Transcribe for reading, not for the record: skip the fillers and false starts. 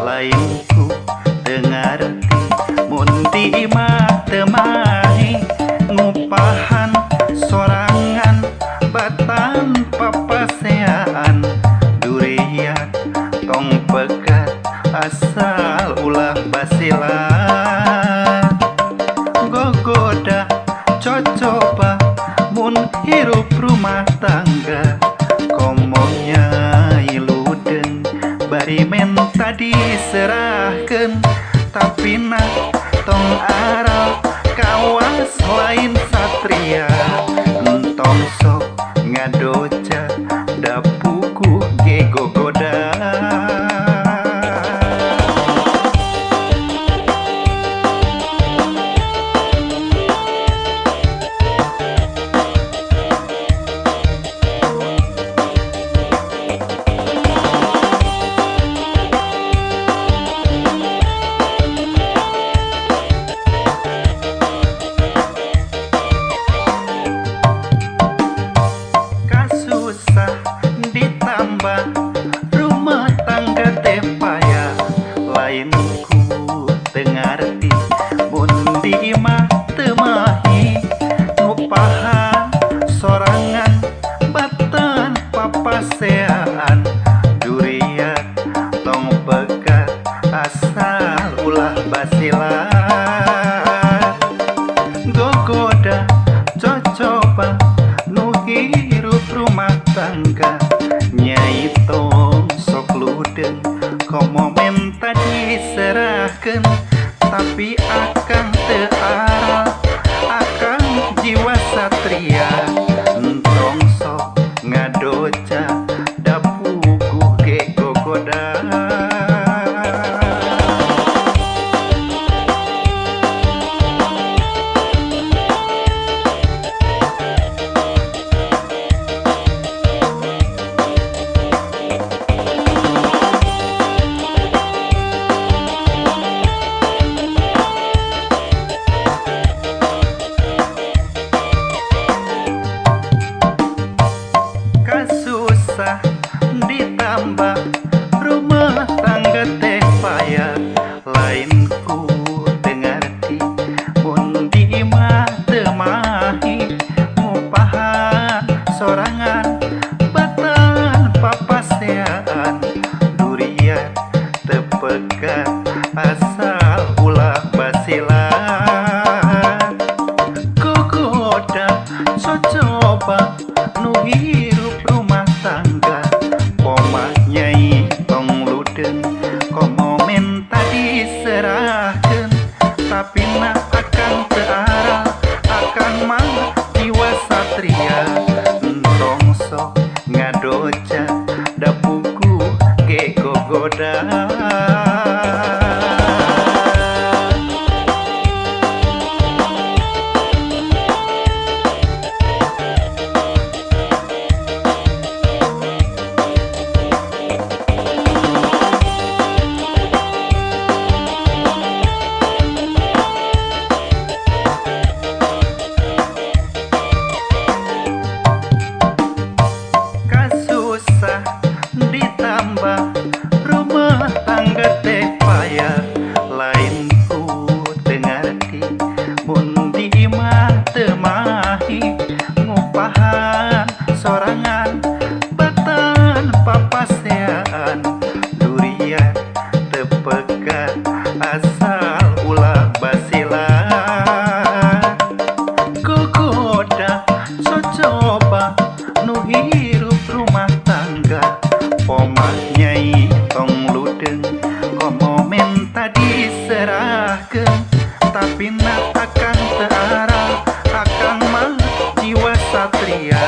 lainku dengarti mundi imah temahi ngupahan sorangan batan papaseaan durian tong pegat asal ulah basilan gogoda cocoba mun hirup rumah tangga komonya iluden bari menta diserahkeun tapi nah tong aral kawas lain satria entong sok ngadoca dapuku ge gogoda. Ditambah rumah tangga teh payah lainku tengarti mundi imah temahi ngupahan sorangan batan papaseaan durian tong pegat asal ulah basilan gogoda cocoba nu hirup rumah tangga nyai tong sok ludeng komo menta diserahkeun tapi akang teu aral akang jiwa satria entong sok ngadoca dapuku ge gogoda. Susah ditambah rumah tangga teh payah lainku dengarti mundi imah temahi ngupahan sorangan batan papaseaan durian tepegat asal ulah basilan gogoda cocoba nu hirup rumah tangga pomah nyai tong ludeng komo menta diserahkeun tapi nah akang teu aral akang mah jiwa satria entong sok ngadoca dapuku ge gogoda. Ditambah rumah tangga teh payah lainku dengarti mundi imah temahi ngupahan sorangan batan papaseaan durian tepegat asal ulah basilan gogoda cocoba nu hirup rumah tangga pomah nyai tong ludeng komo menta diserahkeun tapi nah akang teu aral akang mah jiwa satria